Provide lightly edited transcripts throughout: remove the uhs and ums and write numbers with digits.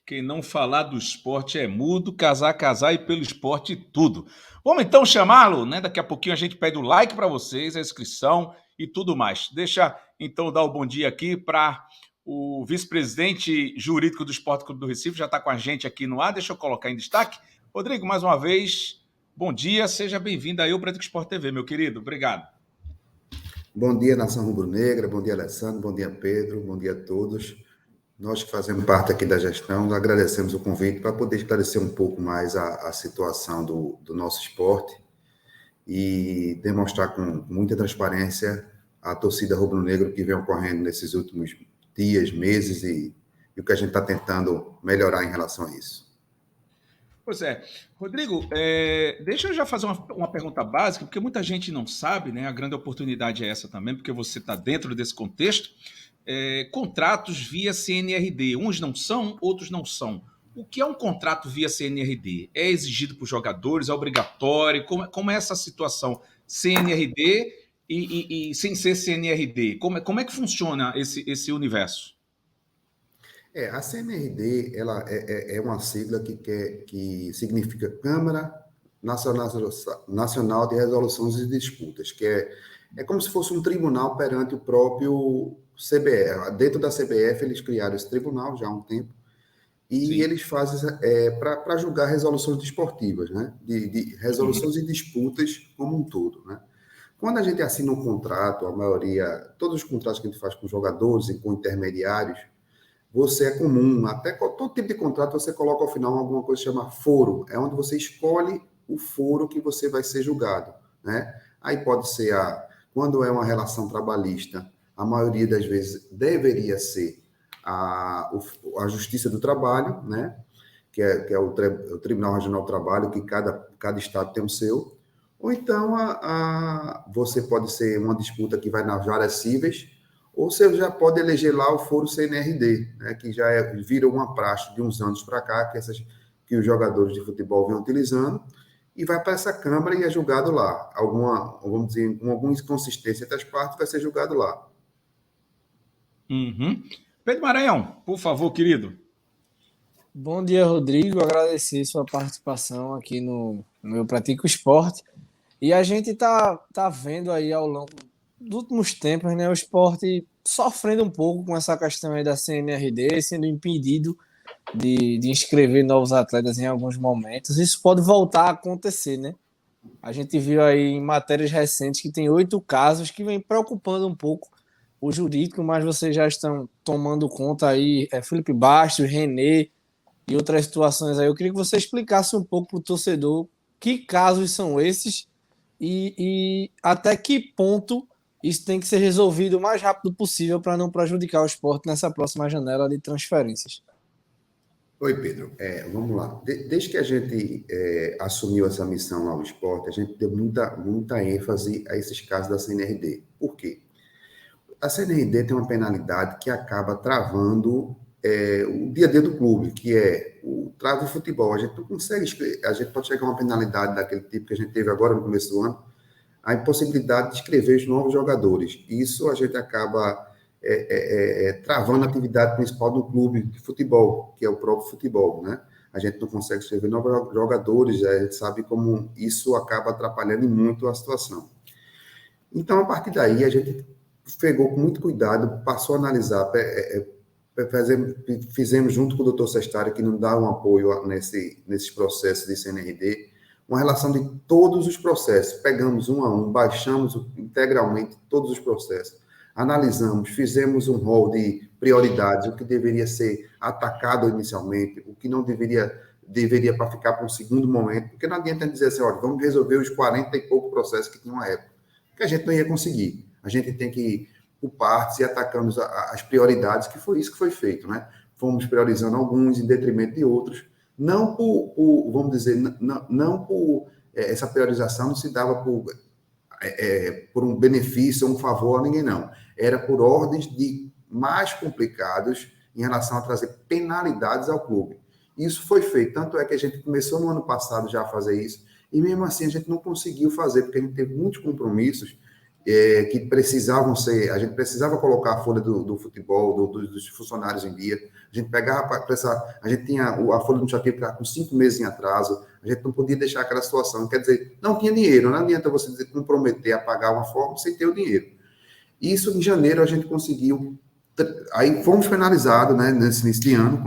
Quem não falar do esporte é mudo, casar, casar e pelo esporte tudo. Vamos então chamá-lo, né? Daqui a pouquinho a gente pede o like para vocês, a inscrição e tudo mais. Deixa então dar o bom dia aqui para o vice-presidente jurídico do Esporte Clube do Recife, já está com a gente aqui no ar, deixa eu colocar em destaque. Rodrigo, mais uma vez, bom dia, seja bem-vindo aí ao Prático Esporte TV, meu querido. Obrigado. Bom dia, Nação Rubro-Negra, bom dia, Alessandro, bom dia, Pedro, bom dia a todos. Nós que fazemos parte aqui da gestão, agradecemos o convite para poder esclarecer um pouco mais a situação do nosso esporte e demonstrar com muita transparência a torcida rubro-negra que vem ocorrendo nesses últimos dias, meses e o que a gente está tentando melhorar em relação a isso. Pois é. Rodrigo, deixa eu já fazer uma pergunta básica, porque muita gente não sabe, né? A grande oportunidade é essa também, porque você está dentro desse contexto. Contratos via CNRD, uns não são, outros não são. O que é um contrato via CNRD? É exigido por jogadores? É obrigatório? Como é essa situação? CNRD e sem ser CNRD? Como é que funciona esse universo? A CNRD ela é uma sigla que significa Câmara Nacional de Resoluções de Disputas, que é como se fosse um tribunal perante o próprio CBF. Dentro da CBF, eles criaram esse tribunal já há um tempo, e Sim. eles fazem para julgar resoluções desportivas, né? de resoluções e disputas como um todo. Né? Quando a gente assina um contrato, a maioria, todos os contratos que a gente faz com jogadores e com intermediários, você é comum, até todo tipo de contrato você coloca ao final alguma coisa que chama foro, é onde você escolhe o foro que você vai ser julgado, né? Aí pode ser quando é uma relação trabalhista, a maioria das vezes deveria ser a Justiça do Trabalho, né? Que é o Tribunal Regional do Trabalho, que cada estado tem o seu, ou então você pode ser uma disputa que vai nas várias cíveis, ou você já pode eleger lá o foro CNRD, né, que já vira uma praxe de uns anos para cá, que os jogadores de futebol vêm utilizando, e vai para essa Câmara e é julgado lá. Vamos dizer, com alguma inconsistência entre as partes, vai ser julgado lá. Uhum. Pedro Maranhão, por favor, querido. Bom dia, Rodrigo. Agradecer sua participação aqui no Eu Pratico Esporte. E a gente tá vendo aí ao longo dos últimos tempos, né, o esporte sofrendo um pouco com essa questão aí da CNRD, sendo impedido de inscrever novos atletas em alguns momentos. Isso pode voltar a acontecer, né? A gente viu aí em matérias recentes que tem 8 casos que vem preocupando um pouco o jurídico, mas vocês já estão tomando conta aí, Felipe Bastos, René e outras situações aí. Eu queria que você explicasse um pouco para o torcedor que casos são esses e até que ponto isso tem que ser resolvido o mais rápido possível para não prejudicar o esporte nessa próxima janela de transferências. Oi, Pedro. Vamos lá. Desde que a gente assumiu essa missão ao esporte, a gente deu muita ênfase a esses casos da CNRD. Por quê? A CNRD tem uma penalidade que acaba travando o dia a dia do clube, que é o trava o futebol. A gente não consegue, a gente pode chegar a uma penalidade daquele tipo que a gente teve agora no começo do ano, a impossibilidade de inscrever os novos jogadores. Isso a gente acaba travando a atividade principal do clube de futebol, que é o próprio futebol, né? A gente não consegue inscrever novos jogadores, a gente sabe como isso acaba atrapalhando muito a situação. Então, a partir daí, a gente pegou com muito cuidado, passou a analisar, fizemos junto com o doutor Sestari, que nos dá um apoio nesses processos de CNRD, uma relação de todos os processos. Pegamos um a um, baixamos integralmente todos os processos, analisamos, fizemos um rol de prioridades, o que deveria ser atacado inicialmente, o que não deveria para ficar para um segundo momento, porque não adianta dizer assim, olha, vamos resolver os 40 e poucos processos que tinham à época, que a gente não ia conseguir. A gente tem que ir por partes e atacando as prioridades, que foi isso que foi feito, né? Fomos priorizando alguns em detrimento de outros, não vamos dizer, não por essa priorização não se dava por um benefício ou um favor a ninguém, não. Era por ordens de mais complicados em relação a trazer penalidades ao clube. Isso foi feito, tanto é que a gente começou no ano passado já a fazer isso, e mesmo assim a gente não conseguiu fazer, porque a gente teve muitos compromissos que precisavam ser, a gente precisava colocar a folha do futebol, dos funcionários em dia, a gente pegava para precisar, a gente tinha a folha do Chapéu com 5 meses em atraso, a gente não podia deixar aquela situação, quer dizer, não tinha dinheiro, não adianta você dizer, comprometer a pagar uma forma sem ter o dinheiro. Isso em janeiro a gente conseguiu, aí fomos penalizados, né, nesse início de ano,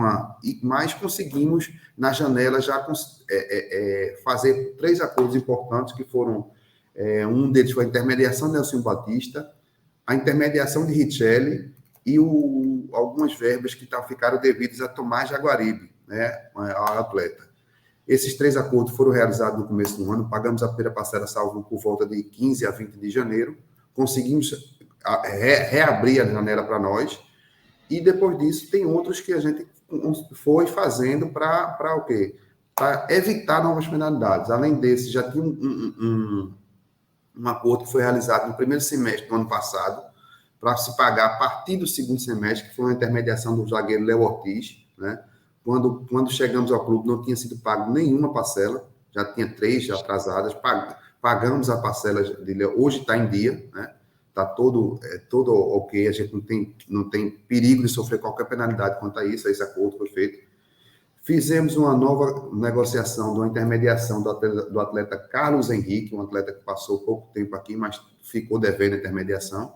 mas conseguimos, na janela, já fazer 3 acordos importantes, que foram, um deles foi a intermediação de Nelson Batista, a intermediação de Richelli e algumas verbas que ficaram devidas a Tomás Jaguaribe, né, ao atleta. Esses 3 acordos foram realizados no começo do ano, pagamos a primeira parcela, salvo por volta de 15 a 20 de janeiro, conseguimos reabrir a janela para nós, e depois disso tem outros que a gente foi fazendo para o quê? Para evitar novas penalidades. Além desse, já tinha um acordo que foi realizado no primeiro semestre do ano passado, para se pagar a partir do segundo semestre, que foi uma intermediação do zagueiro Léo Ortiz, né? Quando chegamos ao clube, não tinha sido pago nenhuma parcela, já tinha 3 já atrasadas, pagamos a parcela de Léo, hoje está em dia, né? Está todo ok, a gente não tem perigo de sofrer qualquer penalidade quanto a isso, esse acordo foi feito. Fizemos uma nova negociação, de uma intermediação do atleta Carlos Henrique, um atleta que passou pouco tempo aqui, mas ficou devendo a intermediação.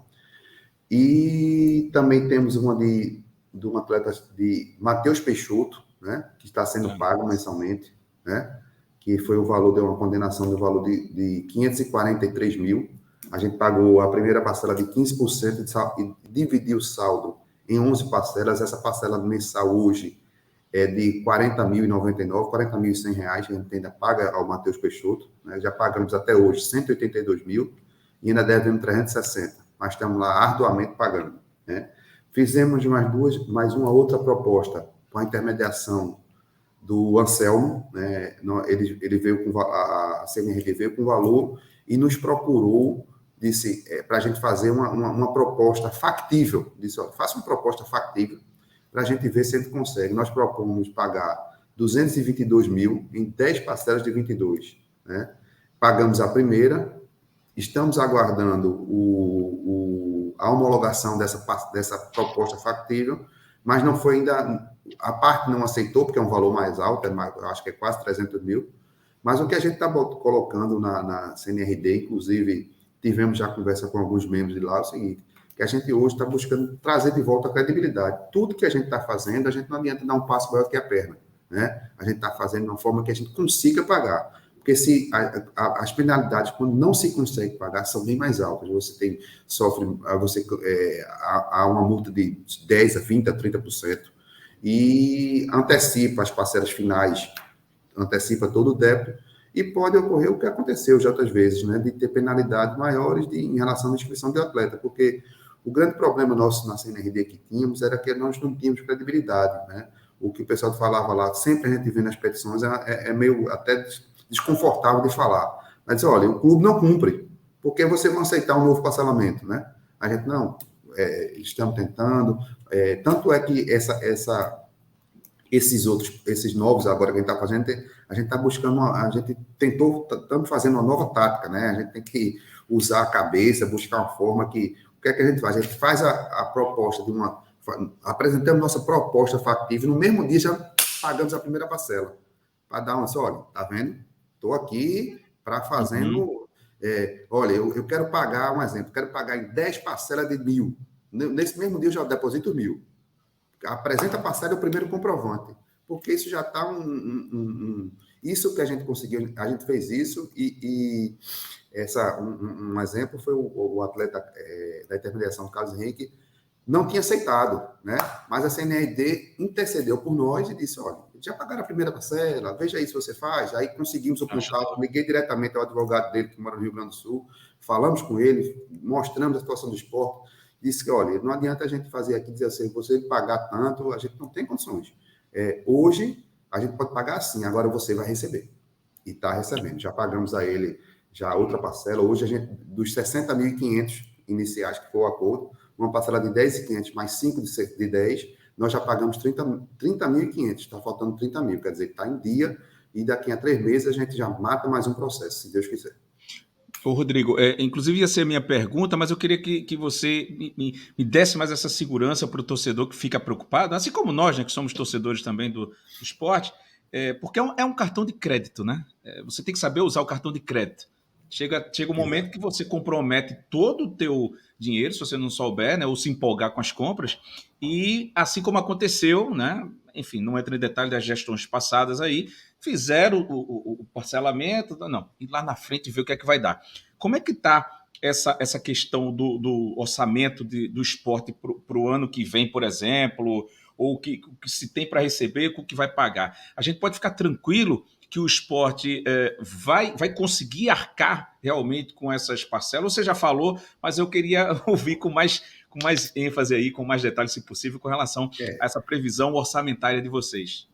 E também temos uma de um atleta de Matheus Peixoto, né, que está sendo pago mensalmente, né, que foi o valor, deu uma condenação do valor de 543 mil. A gente pagou a primeira parcela de 15% e dividiu o saldo em 11 parcelas. Essa parcela mensal hoje é de R$ 40.099, R$ 40.100, que a gente ainda paga ao Matheus Peixoto, né? Já pagamos até hoje 182 mil e ainda devemos 360, mas estamos lá arduamente pagando, né? Fizemos mais uma outra proposta com a intermediação do Anselmo, né? Ele veio a CNRD veio com valor e nos procurou, disse para a gente fazer uma proposta factível, disse, olha, faça uma proposta factível para a gente ver se a gente consegue. Nós propomos pagar 222 mil em 10 parcelas de 22, né? Pagamos a primeira, estamos aguardando a homologação dessa proposta factível, mas não foi ainda, a parte não aceitou, porque é um valor mais alto, eu acho que é quase 300 mil, mas o que a gente está colocando na CNRD, inclusive tivemos já conversa com alguns membros de lá, é o seguinte, que a gente hoje está buscando trazer de volta a credibilidade. Tudo que a gente está fazendo, a gente não adianta dar um passo maior que a perna, né? A gente está fazendo de uma forma que a gente consiga pagar. Porque as penalidades, quando não se consegue pagar, são bem mais altas. Há uma multa de 10% a 20% a 30%, e antecipa as parcelas finais, antecipa todo o débito, e pode ocorrer o que aconteceu já outras vezes, né, de ter penalidades maiores em relação à inscrição de atleta, porque o grande problema nosso na CNRD que tínhamos era que nós não tínhamos credibilidade, né? O que o pessoal falava lá, sempre a gente vê nas petições, é meio até desconfortável de falar. Mas, olha, o clube não cumpre, porque vocês vão aceitar um novo parcelamento, né? A gente, não, estamos tentando, tanto é que esses novos agora que a gente está fazendo, a gente está buscando, estamos fazendo uma nova tática, né? A gente tem que usar a cabeça, buscar uma forma que, o que é que a gente faz? A gente faz a proposta apresentamos nossa proposta factível, no mesmo dia já pagamos a primeira parcela, para dar olha, tá vendo? Estou aqui para fazendo, olha, eu quero pagar, um exemplo, quero pagar em 10 parcelas de 1.000, nesse mesmo dia eu já deposito 1.000, apresenta a parcela, é o primeiro comprovante, porque isso já está isso que a gente conseguiu, a gente fez isso, e um exemplo foi o atleta da intermediação, Carlos Henrique, não tinha aceitado, né? Mas a CNRD intercedeu por nós e disse, olha, já pagaram a primeira parcela, veja aí se você faz. Aí conseguimos o contato, liguei diretamente ao advogado dele, que mora no Rio Grande do Sul, falamos com ele, mostramos a situação do esporte, disse que, olha, não adianta a gente fazer aqui, dizer assim, você pagar tanto, a gente não tem condições. Hoje, a gente pode pagar assim, agora você vai receber. E está recebendo. Já pagamos a ele já outra parcela. Hoje, a gente, dos 60.500 iniciais que foi o acordo, uma parcela de 10.500 mais 5 de 10, nós já pagamos 30.500, está faltando 30 mil, quer dizer que está em dia, e daqui a 3 meses a gente já mata mais um processo, se Deus quiser. Ô, Rodrigo, inclusive ia ser a minha pergunta, mas eu queria que você me desse mais essa segurança para o torcedor que fica preocupado, assim como nós, né, que somos torcedores também do esporte, porque é um cartão de crédito, né? Você tem que saber usar o cartão de crédito. Chega um momento Exato. que você compromete todo o teu dinheiro, se você não souber, né, ou se empolgar com as compras, e assim como aconteceu, né, enfim, não entra em detalhe das gestões passadas aí, fizeram o parcelamento, não, e lá na frente ver o que é que vai dar. Como é que está essa questão do orçamento do esporte para o ano que vem, por exemplo, ou o que se tem para receber, com o que vai pagar? A gente pode ficar tranquilo que o esporte vai conseguir arcar realmente com essas parcelas? Você já falou, mas eu queria ouvir com mais ênfase aí, com mais detalhes, se possível, com relação a É, essa previsão orçamentária de vocês.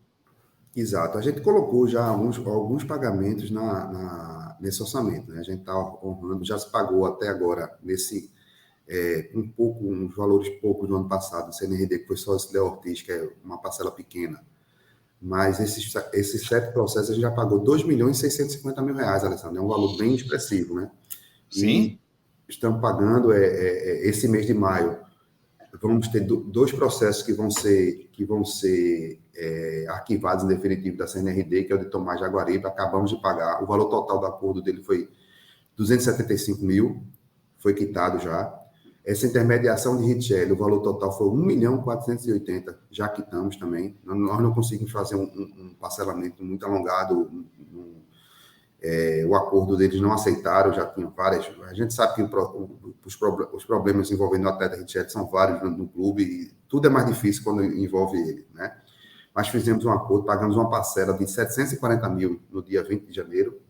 exato. A gente colocou já alguns pagamentos nesse orçamento, né? A gente está honrando, já se pagou até agora, uns valores poucos no ano passado, o CNRD, que foi só esse da Ortiz, que é uma parcela pequena. Mas esses 7 processos a gente já pagou 2.650.000 reais, Alessandro. É um valor bem expressivo, né? E Sim? estamos pagando esse mês de maio. Vamos ter 2 processos que vão ser arquivados em definitivo da CNRD, que é o de Tomás Jaguaribe. Acabamos de pagar. O valor total do acordo dele foi 275 mil, foi quitado já. Essa intermediação de Richelle, o valor total foi 1.480.000, já quitamos também. Nós não conseguimos fazer um parcelamento muito alongado, o acordo deles não aceitaram, já tinham várias. A gente sabe que os problemas envolvendo o atleta Richelle são vários no clube, e tudo é mais difícil quando envolve ele, né? Mas fizemos um acordo, pagamos uma parcela de 740 mil no dia 20 de janeiro,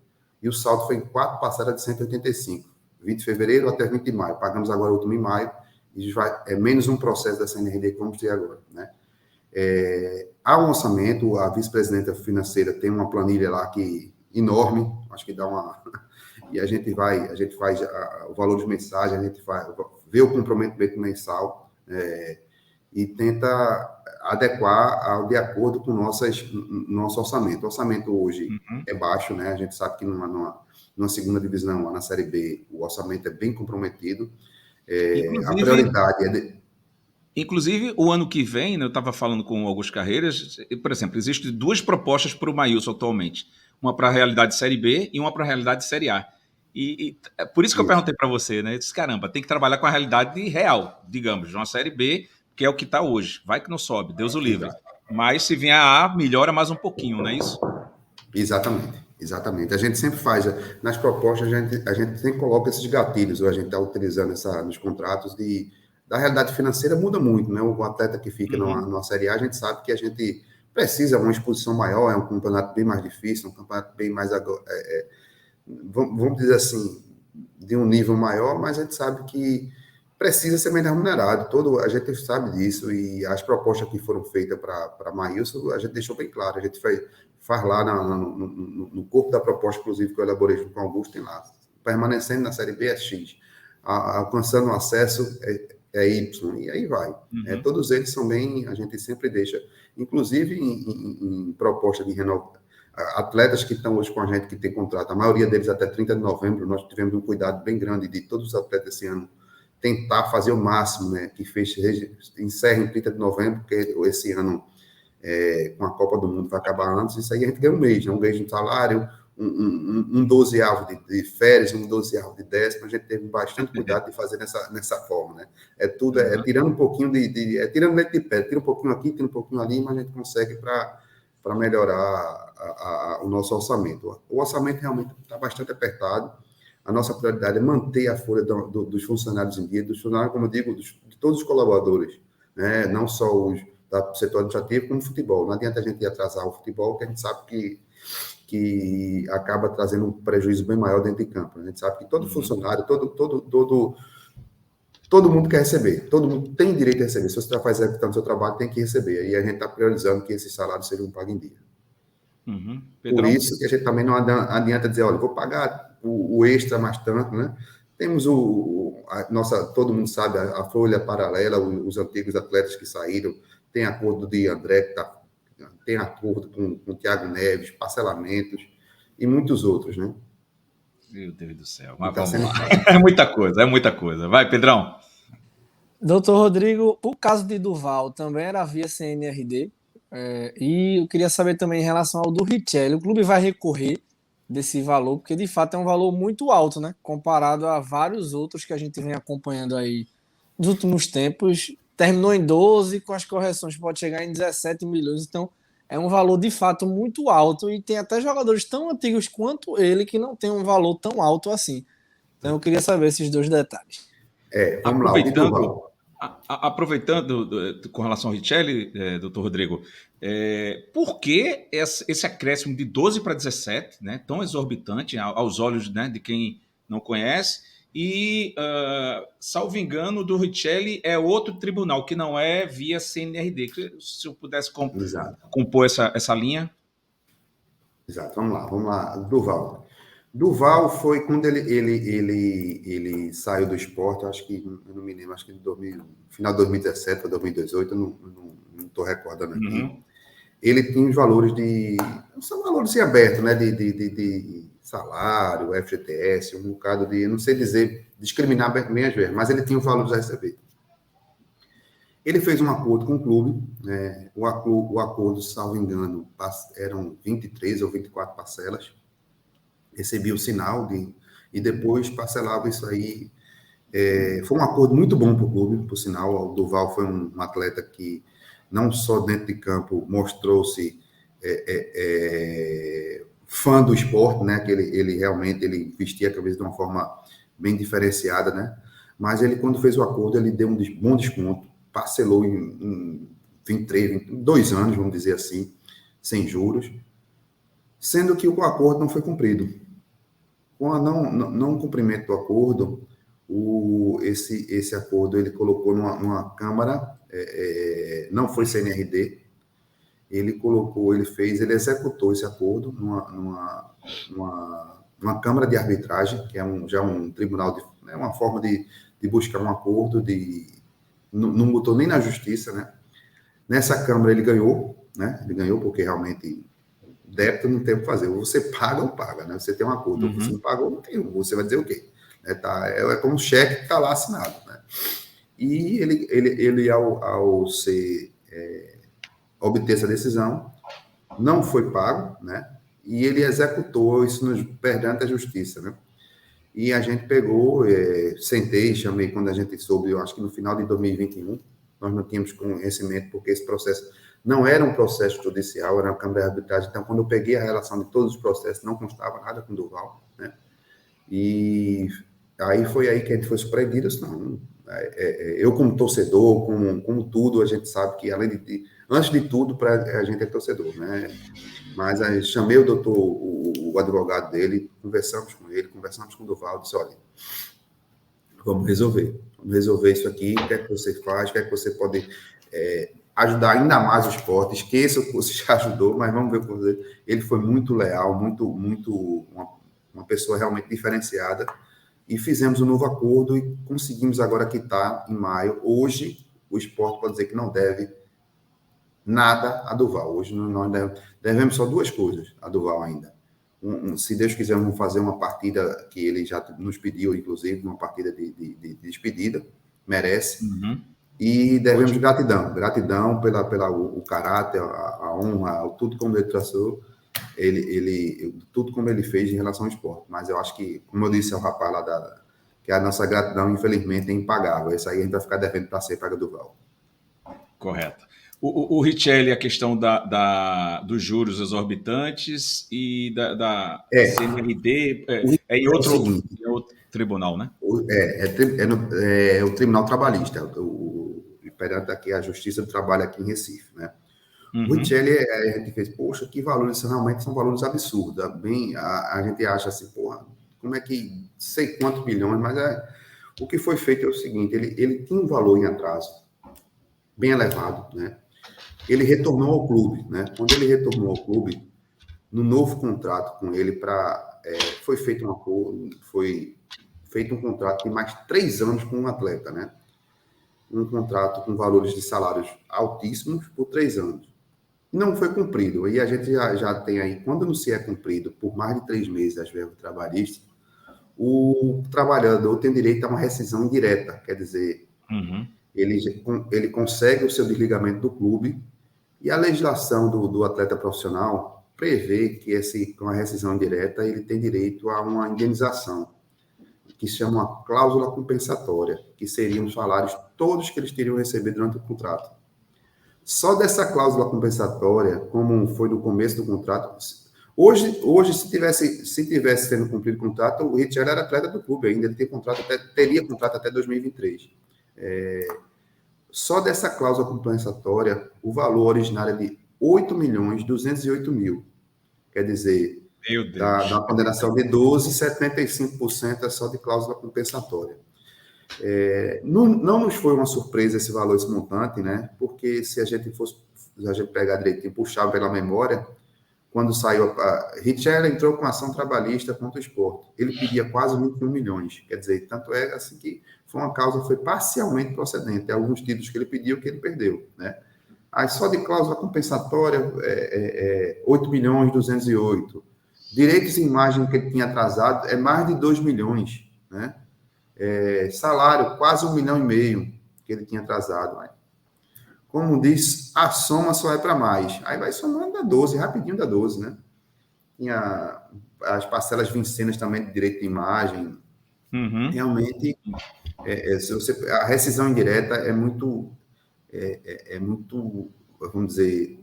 e o saldo foi em 4 parcelas de 185, 20 de fevereiro até 20 de maio. Pagamos agora o último em maio, e menos um processo da CNRD que vamos ter agora, né? Há um orçamento, a vice-presidenta financeira tem uma planilha lá enorme, acho que dá uma... E a gente faz o valor de mensagem, a gente vê o comprometimento mensal, e tenta adequar de acordo com nosso orçamento. O orçamento hoje Uhum. é baixo, né? A gente sabe que numa segunda divisão, na Série B, o orçamento é bem comprometido. A Inclusive, prioridade é... inclusive, o ano que vem, né, eu estava falando com o Augusto Carreiras, por exemplo, existem 2 propostas para o Maílson atualmente. Uma para a realidade Série B e uma para a realidade Série A. E é por isso que eu Isso, perguntei para você, né? Eu disse, caramba, tem que trabalhar com a realidade real, digamos, de uma Série B, que é o que está hoje. Vai que não sobe, Deus o livre. exato. Mas se vier a A, melhora mais um pouquinho, não é isso? Exatamente, exatamente. A gente sempre faz, nas propostas, a gente sempre coloca esses gatilhos, ou a gente está utilizando nos contratos da realidade financeira muda muito, né? O atleta que fica Uhum. numa Série A, a gente sabe que a gente precisa de uma exposição maior, é um campeonato bem mais difícil, um campeonato bem mais, vamos dizer assim, de um nível maior, mas a gente sabe que precisa ser melhor remunerado. A gente sabe disso, e as propostas que foram feitas para Maílson, a gente deixou bem claro. A gente faz lá no corpo da proposta, inclusive, que eu elaborei junto com o Augusto, tem lá. Permanecendo na Série B é X, alcançando o acesso é Y, e aí vai. Uhum. Todos eles são bem, a gente sempre deixa, inclusive em proposta de renovação. Atletas que estão hoje com a gente, que tem contrato, a maioria deles até 30 de novembro, nós tivemos um cuidado bem grande de todos os atletas esse ano tentar fazer o máximo, né, que encerre em 30 de novembro, porque esse ano, com a Copa do Mundo, vai acabar antes. Isso aí a gente ganha um mês, né, um mês de salário, um dozeavo de férias, um dozeavo de décimo. A gente teve bastante cuidado de fazer nessa forma, né? Tudo, Uhum. tirando um pouquinho tirando leite de pé, tira um pouquinho aqui, tira um pouquinho ali, mas a gente consegue para melhorar o nosso orçamento. O orçamento realmente está bastante apertado. A nossa prioridade é manter a folha dos funcionários em dia, dos funcionários, como eu digo, de todos os colaboradores, né? Não só os do setor administrativo, como o futebol. Não adianta a gente atrasar o futebol, que a gente sabe que acaba trazendo um prejuízo bem maior dentro de campo. A gente sabe que todo funcionário, todo mundo quer receber, todo mundo tem direito a receber. Se você está executando seu trabalho, tem que receber. E a gente está priorizando que esses salários sejam pagos em dia. Uhum. Por Pedrão? isso que a gente também não adianta dizer, olha, vou pagar o extra mais tanto, né? Temos todo mundo sabe, a folha paralela, os antigos atletas que saíram, tem acordo de André, tem acordo com o Thiago Neves, parcelamentos e muitos outros, né? Meu Deus do céu. Não Mas está vamos sendo lá. fácil. É muita coisa, é muita coisa. Vai, Pedrão. Doutor Rodrigo, o caso de Duval também era via CNRD. E eu queria saber também em relação ao do Richelli. O clube vai recorrer desse valor, porque de fato é um valor muito alto, né? Comparado a vários outros que a gente vem acompanhando aí nos últimos tempos. Terminou em 12, com as correções pode chegar em 17 milhões. Então é um valor de fato muito alto. E tem até jogadores tão antigos quanto ele que não tem um valor tão alto assim. Então eu queria saber esses dois detalhes. Vamos lá, o de Aproveitando, Duval. com relação ao Richelli, doutor Rodrigo, por que esse acréscimo de 12 para 17, né, tão exorbitante aos olhos, né, de quem não conhece? E, salvo engano, do Richelli é outro tribunal, que não é via CNRD. Se eu pudesse Exato, compor essa linha. exato. Vamos lá. Duval. Duval foi quando ele saiu do esporte, eu acho que, eu não me lembro, acho que em final de 2017 ou 2018, eu não estou recordando aqui. Uhum. Ele tinha os valores são valores em aberto, né? De salário, FGTS, um bocado de, eu não sei dizer, discriminar bem as vezes, mas ele tinha os valores a receber. Ele fez um acordo com o clube, né? O acordo, salvo engano, eram 23 ou 24 parcelas. Recebia o sinal e depois parcelava isso aí. Foi um acordo muito bom para o clube, por sinal. O Duval foi um atleta que, não só dentro de campo, mostrou-se fã do esporte, né? Que ele realmente vestia a camisa de uma forma bem diferenciada, né? Mas ele, quando fez o acordo, ele deu um bom desconto, parcelou em 22 anos, vamos dizer assim, sem juros, sendo que o acordo não foi cumprido. Com o não cumprimento do acordo, esse acordo ele colocou numa Câmara, não foi CNRD, ele executou esse acordo numa Câmara de Arbitragem, que é já um tribunal, uma forma de buscar um acordo, não botou nem na Justiça, né? Nessa Câmara ele ganhou, né? Ele ganhou porque realmente débito não tem o que fazer. Ou você paga ou paga, né? Você tem um acordo, ou você não pagou, não tem. Você vai dizer o quê? É como um cheque que está lá assinado, né? E ele ao obter essa decisão, não foi pago, né? E ele executou isso perante a justiça, né? E a gente pegou, sentei, chamei quando a gente soube, eu acho que no final de 2021, nós não tínhamos conhecimento, porque esse processo não era um processo judicial, era uma Câmara de Arbitragem. Então, quando eu peguei a relação de todos os processos, não constava nada com o Duval, né? E aí foi aí que a gente foi surpreendido. Não, eu, como torcedor, como tudo, a gente sabe que, antes de tudo, a gente é torcedor, né? Mas aí chamei o doutor, o advogado dele, conversamos com o Duval, disse, olha, vamos resolver isso aqui, o que é que você faz, o que é que você pode ajudar ainda mais o esporte, esqueça o que você já ajudou, mas vamos ver o que fazer. Ele foi muito leal, uma pessoa realmente diferenciada, e fizemos um novo acordo e conseguimos agora quitar em maio. Hoje, o esporte pode dizer que não deve nada a Duval. Hoje nós devemos só duas coisas a Duval ainda. Se Deus quiser, vamos fazer uma partida que ele já nos pediu, inclusive, uma partida de despedida, merece. Uhum. E devemos gratidão pelo caráter, a honra, tudo como ele traçou, tudo como ele fez em relação ao esporte. Mas eu acho que, como eu disse ao rapaz lá que a nossa gratidão, infelizmente, é impagável. Isso aí a gente vai ficar devendo para ser paga Duval. Correto. O Richelli, a questão dos juros exorbitantes e da CNRD em outro tribunal, né? É o Tribunal Trabalhista, perante aqui a Justiça do Trabalho aqui em Recife, né? O Richelli, a gente fez, poxa, que valores, realmente são valores absurdos. A gente acha assim, porra, como é que, sei quantos bilhões, mas o que foi feito é o seguinte, ele tinha um valor em atraso, bem elevado, né? Ele retornou ao clube, né? Quando ele retornou ao clube, no novo contrato com ele, foi feito um acordo, foi feito um contrato de mais 3 anos com um atleta, né? Um contrato com valores de salários altíssimos por 3 anos. Não foi cumprido. E a gente já tem aí, quando não se é cumprido por mais de 3 meses as verbas trabalhistas, o trabalhador tem direito a uma rescisão indireta, quer dizer, ele consegue o seu desligamento do clube e a legislação do atleta profissional prevê que com a rescisão indireta ele tem direito a uma indenização, que se chama uma cláusula compensatória, que seriam os salários todos que eles teriam recebido durante o contrato. Só dessa cláusula compensatória, como foi no começo do contrato, hoje se tivesse sendo cumprido o contrato, o Richard era atleta do clube ainda, ele teria contrato até 2023. Só dessa cláusula compensatória, o valor originário é de 8.208.000. Quer dizer, da condenação de 12, 75% é só de cláusula compensatória. Não nos foi uma surpresa esse valor, esse montante, né? Porque se a gente pegar direitinho, puxar pela memória, quando saiu Richard entrou com ação trabalhista contra o Sport. Ele pedia quase 21 milhões. Quer dizer, tanto é assim que foi uma causa que foi parcialmente procedente. Tem alguns títulos que ele pediu que ele perdeu, né? Aí só de cláusula compensatória, 8.208. Direitos de imagem que ele tinha atrasado é mais de 2 milhões, né? Salário, quase 1,5 milhão que ele tinha atrasado. Né? Como diz, a soma só é para mais. Aí vai somando da 12, rapidinho da 12, né? Tinha as parcelas vincenas também de direito de imagem. Realmente, a rescisão indireta é muito, vamos dizer,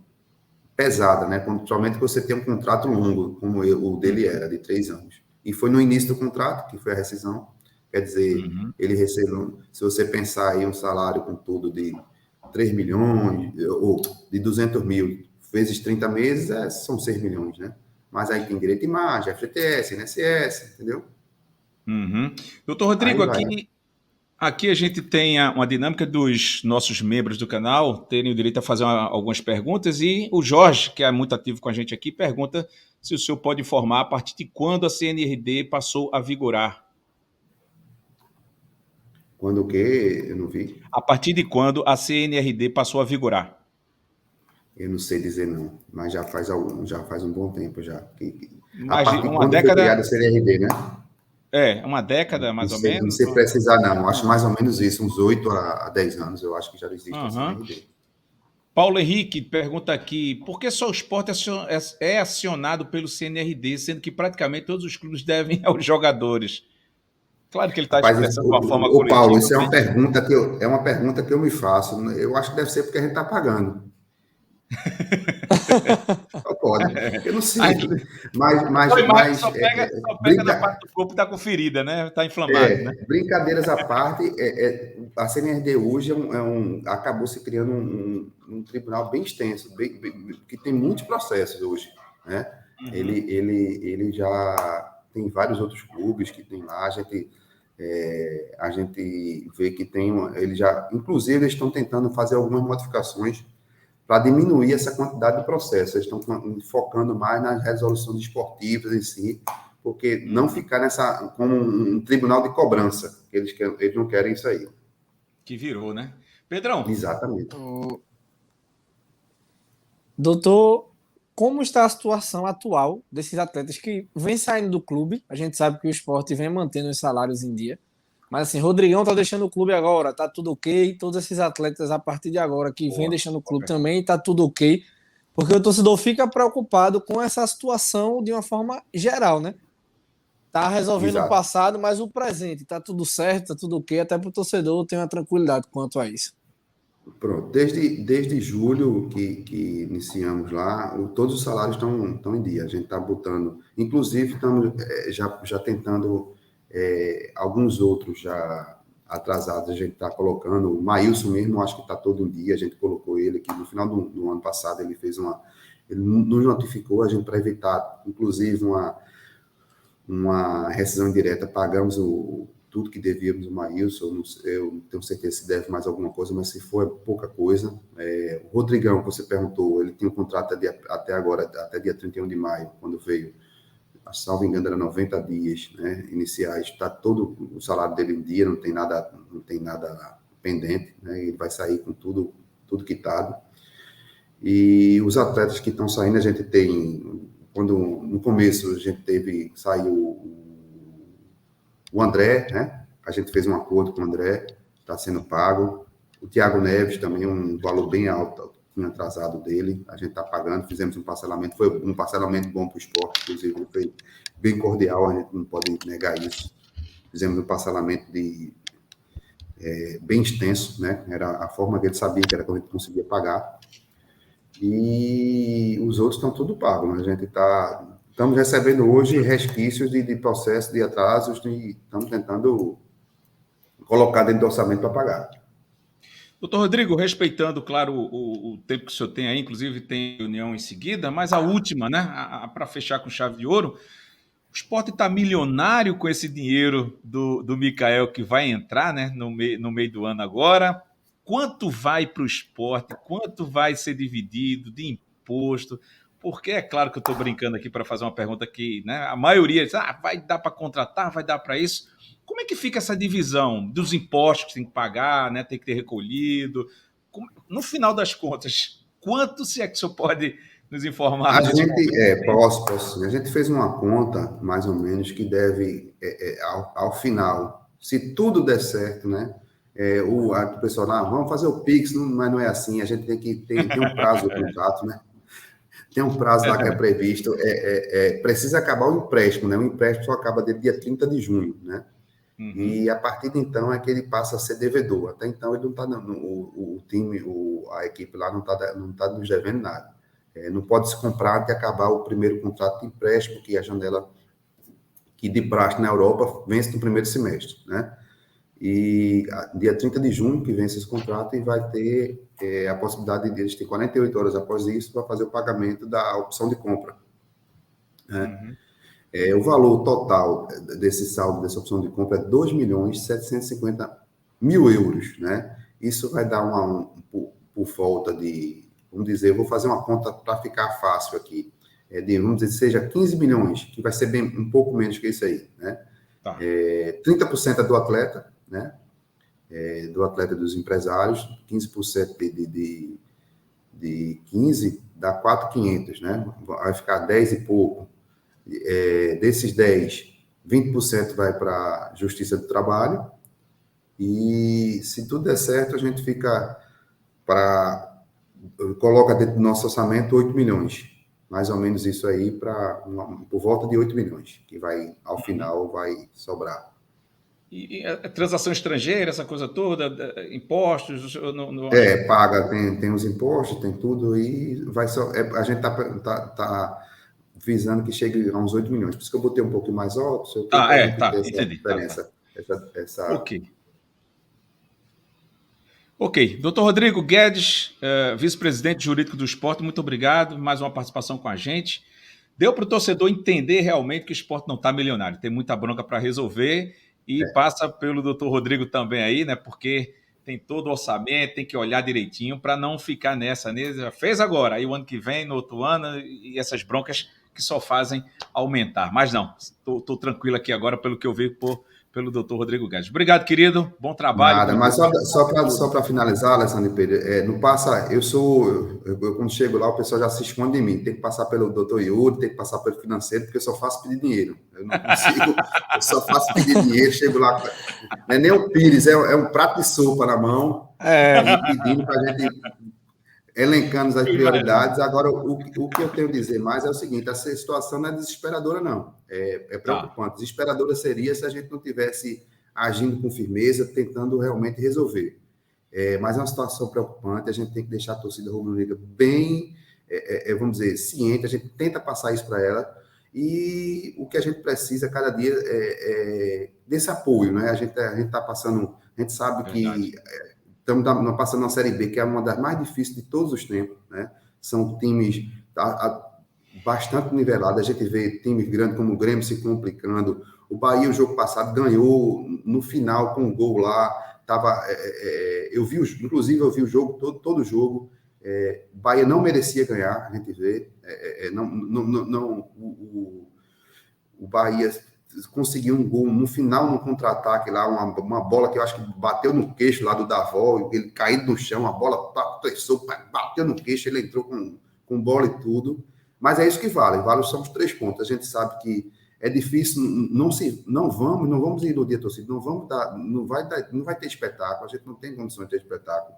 pesada, né? Principalmente que você tem um contrato longo, como o dele era, de 3 anos. E foi no início do contrato, que foi a rescisão. Quer dizer, ele recebeu, se você pensar aí um salário com tudo de 3 milhões, ou de 200 mil, vezes 30 meses, são 6 milhões, né? Mas aí tem direito de imagem, FGTS, INSS, entendeu? Doutor Rodrigo, aqui a gente tem uma dinâmica dos nossos membros do canal terem o direito a fazer algumas perguntas, e o Jorge, que é muito ativo com a gente aqui, pergunta se o senhor pode informar a partir de quando a CNRD passou a vigorar. Quando o quê? Eu não vi. A partir de quando a CNRD passou a vigorar? Eu não sei dizer não, mas já faz um bom tempo já. A partir de quando foi criada a CNRD, né? Uma década, mais ou menos. Não sei precisar, não. Acho mais ou menos isso, uns 8 a 10 anos, eu acho que já existe a CNRD. Paulo Henrique pergunta aqui, por que só o Sport é acionado pelo CNRD, sendo que praticamente todos os clubes devem aos jogadores? Claro que ele está expressando de uma forma coletiva. Paulo, isso é uma pergunta que eu me faço. Eu acho que deve ser porque a gente está pagando. Só pode. Eu não sei. Só pega na parte do corpo que está com ferida, né? Está inflamado. Né? Brincadeiras à parte, a CNRD hoje acabou se criando um tribunal bem extenso, que tem muitos processos hoje. Né? Ele já tem vários outros clubes que tem lá. A gente vê que inclusive, eles estão tentando fazer algumas modificações para diminuir essa quantidade de processos. Eles estão focando mais nas resoluções esportivas em si, porque não ficar como um tribunal de cobrança. Eles não querem isso aí. Que virou, né? Pedrão. Exatamente. Doutor, como está a situação atual desses atletas que vêm saindo do clube? A gente sabe que o Sport vem mantendo os salários em dia. Mas assim, Rodrigão está deixando o clube agora, está tudo ok. Todos esses atletas, a partir de agora, que vêm deixando o clube também, está tudo ok. Porque o torcedor fica preocupado com essa situação de uma forma geral, né? Tá resolvendo o passado, mas o presente. Está tudo certo, está tudo ok. Até para o torcedor ter uma tranquilidade quanto a isso. Pronto, desde julho que iniciamos lá, todos os salários estão em dia. A gente está botando, inclusive estamos já tentando alguns outros já atrasados, a gente está colocando. O Maílson mesmo, acho que está todo em dia. A gente colocou ele aqui no final do ano passado. Ele nos notificou, a gente, para evitar, inclusive, uma rescisão indireta, pagamos tudo que devíamos o Maílson. Eu não tenho certeza se deve mais alguma coisa, mas se for, é pouca coisa. O Rodrigão, que você perguntou, ele tinha um contrato até agora, até dia 31 de maio, quando veio. Salvo engano, era 90 dias, né, iniciais. Está todo o salário dele em dia, não tem nada pendente, né, ele vai sair com tudo quitado. E os atletas que estão saindo, a gente tem, no começo a gente saiu O André, né? A gente fez um acordo com o André, está sendo pago. O Thiago Neves também, um valor bem alto, tinha atrasado dele, a gente está pagando, fizemos um parcelamento, foi um parcelamento bom para o esporte, inclusive foi bem cordial, a gente não pode negar isso. Fizemos um parcelamento bem extenso, né? Era a forma que ele sabia que era como a gente conseguia pagar. E os outros estão tudo pagos, né? A gente estamos recebendo hoje resquícios de processo de atrasos e estamos tentando colocar dentro do orçamento para pagar. Doutor Rodrigo, respeitando, claro, o tempo que o senhor tem aí, inclusive tem reunião em seguida, mas a última, né, para fechar com chave de ouro, o Sport está milionário com esse dinheiro do Mikael que vai entrar, né, no meio do ano agora. Quanto vai para o Sport? Quanto vai ser dividido de imposto? Porque é claro que eu estou brincando aqui para fazer uma pergunta que, né, a maioria diz, vai dar para contratar, vai dar para isso. Como é que fica essa divisão dos impostos que tem que pagar, né, tem que ter recolhido? No final das contas, quanto se é que o senhor pode nos informar? A gente, posso. A gente fez uma conta, mais ou menos, que deve, ao final, se tudo der certo, né? O pessoal, vamos fazer o Pix, mas não é assim, a gente tem um prazo do contrato, né? Tem um prazo lá que é previsto, precisa acabar o empréstimo, né? O empréstimo só acaba dia 30 de junho, né? Uhum. E a partir de então é que ele passa a ser devedor. Até então ele não está, o time, a equipe lá não está nos devendo nada. Não pode se comprar até acabar o primeiro contrato de empréstimo, que é a janela que de praxe na Europa vence no primeiro semestre, né? E dia 30 de junho que vence esse contrato e vai ter a possibilidade de eles ter 48 horas após isso para fazer o pagamento da opção de compra, né? Uhum. O valor total desse saldo, dessa opção de compra, é 2.750.000 euros, né? Isso vai dar por volta de, vamos dizer, eu vou fazer uma conta para ficar fácil aqui, vamos dizer, seja 15 milhões, que vai ser um pouco menos que isso aí, né? Tá. 30% é do atleta, né? Do atleta dos empresários, 15% de 15 dá 4.500, né? Vai ficar 10 e pouco. Desses 10, 20% vai para a Justiça do Trabalho e, se tudo der certo, a gente coloca dentro do nosso orçamento 8 milhões, mais ou menos isso aí, por volta de 8 milhões, que vai, ao final, vai sobrar. E a transação estrangeira, essa coisa toda, impostos? Paga, tem os impostos, tem tudo, e vai a gente tá visando que chegue a uns 8 milhões. Por isso que eu botei um pouco mais alto. Entendi. Diferença. Ok. Doutor Rodrigo Guedes, vice-presidente jurídico do Sport, muito obrigado. Mais uma participação com a gente. Deu para o torcedor entender realmente que o Sport não está milionário. Tem muita bronca para resolver e passa pelo doutor Rodrigo também aí, né? Porque tem todo o orçamento, tem que olhar direitinho para não ficar nessa. Já fez agora, aí o ano que vem, no outro ano, e essas broncas que só fazem aumentar. Mas não, estou tranquilo aqui agora pelo que eu vi pelo doutor Rodrigo Guedes. Obrigado, querido. Bom trabalho. Nada, mas só para finalizar, Alessandro Pereira, não passa, eu quando chego lá, o pessoal já se esconde de mim. Tem que passar pelo doutor Yuri, tem que passar pelo financeiro, porque eu só faço pedir dinheiro. Eu não consigo, eu só faço pedir dinheiro, chego lá, não é nem um pires, é um prato de sopa na mão, pedindo para a gente, elencando as prioridades. Agora, o que eu tenho a dizer mais é o seguinte: essa situação não é desesperadora, não. É preocupante. Desesperadora seria se a gente não tivesse agindo com firmeza, tentando realmente resolver. Mas é uma situação preocupante, a gente tem que deixar a torcida rubro-negra bem, vamos dizer, ciente, a gente tenta passar isso para ela, e o que a gente precisa cada dia é desse apoio, né? A gente está passando, a gente sabe que estamos passando na Série B, que é uma das mais difíceis de todos os tempos, né? São times bastante nivelados, a gente vê times grandes como o Grêmio se complicando. O Bahia, o jogo passado, ganhou no final com um gol lá. Inclusive, eu vi o jogo, todo o jogo. O Bahia não merecia ganhar, a gente vê. O Bahia conseguiu um gol no final, no contra-ataque lá, uma bola que eu acho que bateu no queixo lá do Davó, ele caído no chão, a bola bateu no queixo, ele entrou com bola e tudo. Mas é isso que vale são os 3 pontos. A gente sabe que é difícil, não vamos iludir a torcida, não vai ter espetáculo, a gente não tem condições de ter espetáculo.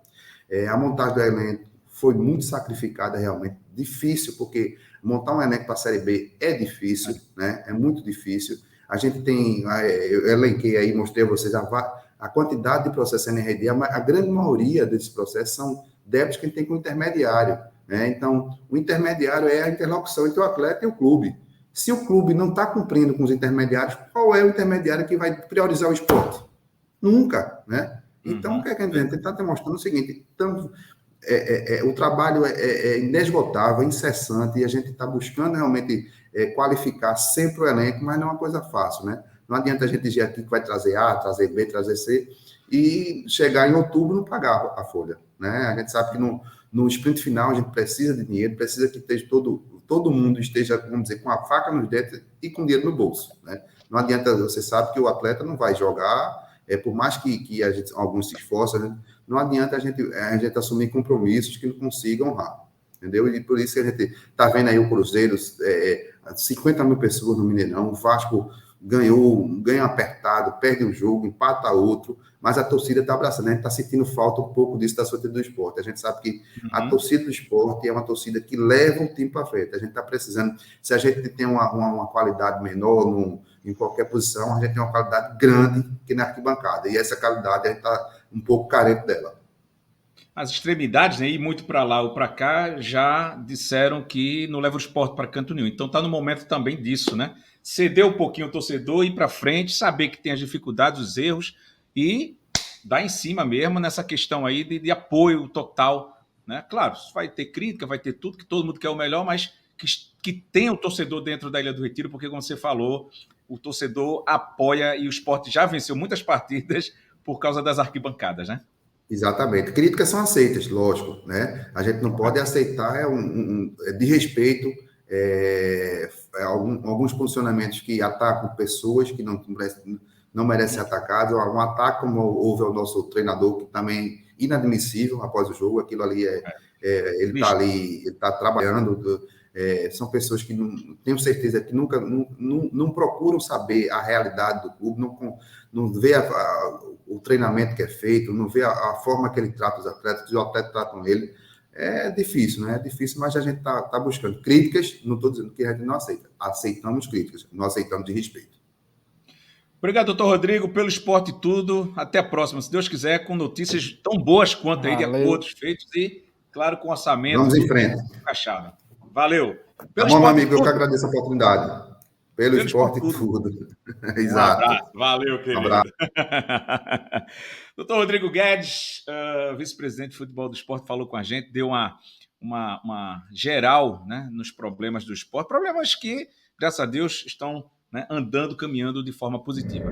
A montagem do elenco foi muito sacrificada realmente, difícil, porque montar um elenco para a Série B é difícil, né? É muito difícil. A gente tem, eu elenquei aí, mostrei a vocês a quantidade de processos NRD, a grande maioria desses processos são débitos que a gente tem com o intermediário, né? Então, o intermediário é a interlocução entre o atleta e o clube. Se o clube não está cumprindo com os intermediários, qual é o intermediário que vai priorizar o esporte? Nunca, né? Então, o que a gente está demonstrando é o seguinte, então, o trabalho é inesgotável, incessante, e a gente está buscando realmente qualificar sempre o elenco, mas não é uma coisa fácil, né? Não adianta a gente dizer aqui que vai trazer A, trazer B, trazer C, e chegar em outubro e não pagar a folha, né? A gente sabe que no sprint final a gente precisa de dinheiro, precisa que esteja todo mundo esteja, vamos dizer, com a faca nos dentes e com dinheiro no bolso, né? Não adianta, você sabe que o atleta não vai jogar, por mais que alguns se esforçam, né? Não adianta a gente assumir compromissos que não consigam honrar, entendeu? E por isso que a gente está vendo aí o Cruzeiro, 50 mil pessoas no Mineirão, o Vasco ganha apertado, perde um jogo, empata outro, mas a torcida está abraçando, a gente está sentindo falta um pouco disso da torcida do esporte. A gente sabe que a torcida do esporte é uma torcida que leva o time para frente. A gente está precisando, se a gente tem uma qualidade menor em qualquer posição, a gente tem uma qualidade grande que na arquibancada, e essa qualidade a gente está um pouco carente dela. As extremidades, né, ir muito para lá ou para cá, já disseram que não leva o esporte para canto nenhum. Então está no momento também disso, né? Ceder um pouquinho o torcedor, ir para frente, saber que tem as dificuldades, os erros e dar em cima mesmo nessa questão aí de apoio total, né? Claro, vai ter crítica, vai ter tudo, que todo mundo quer o melhor, mas que tenha o torcedor dentro da Ilha do Retiro, porque como você falou, o torcedor apoia e o esporte já venceu muitas partidas por causa das arquibancadas, né? Exatamente. Críticas são aceitas, lógico, né? A gente não pode aceitar de respeito alguns posicionamentos que atacam pessoas que não merecem ser atacadas, um ataque como houve ao nosso treinador, que também é inadmissível após o jogo, aquilo ali ele está ali, ele está trabalhando, são pessoas que tenho certeza que nunca não procuram saber a realidade do clube, não vê o treinamento que é feito, não vê a forma que ele trata os atletas, que os atletas tratam ele. É difícil, né? É difícil, mas a gente está buscando críticas, não estou dizendo que a gente não aceita. Aceitamos críticas, não aceitamos de respeito. Obrigado, doutor Rodrigo, pelo esporte e tudo. Até a próxima, se Deus quiser, com notícias tão boas quanto aí de acordos feitos e, claro, com orçamento. Vamos em frente. Encaixado. Valeu. Tá bom, meu amigo, eu que agradeço a oportunidade. Pelo esporte e tudo. Exato. Um abraço. Valeu, querido. Um abraço. Doutor Rodrigo Guedes, vice-presidente de futebol do esporte, falou com a gente, deu uma geral, né, nos problemas do esporte. Problemas que, graças a Deus, estão, né, andando, caminhando de forma positiva.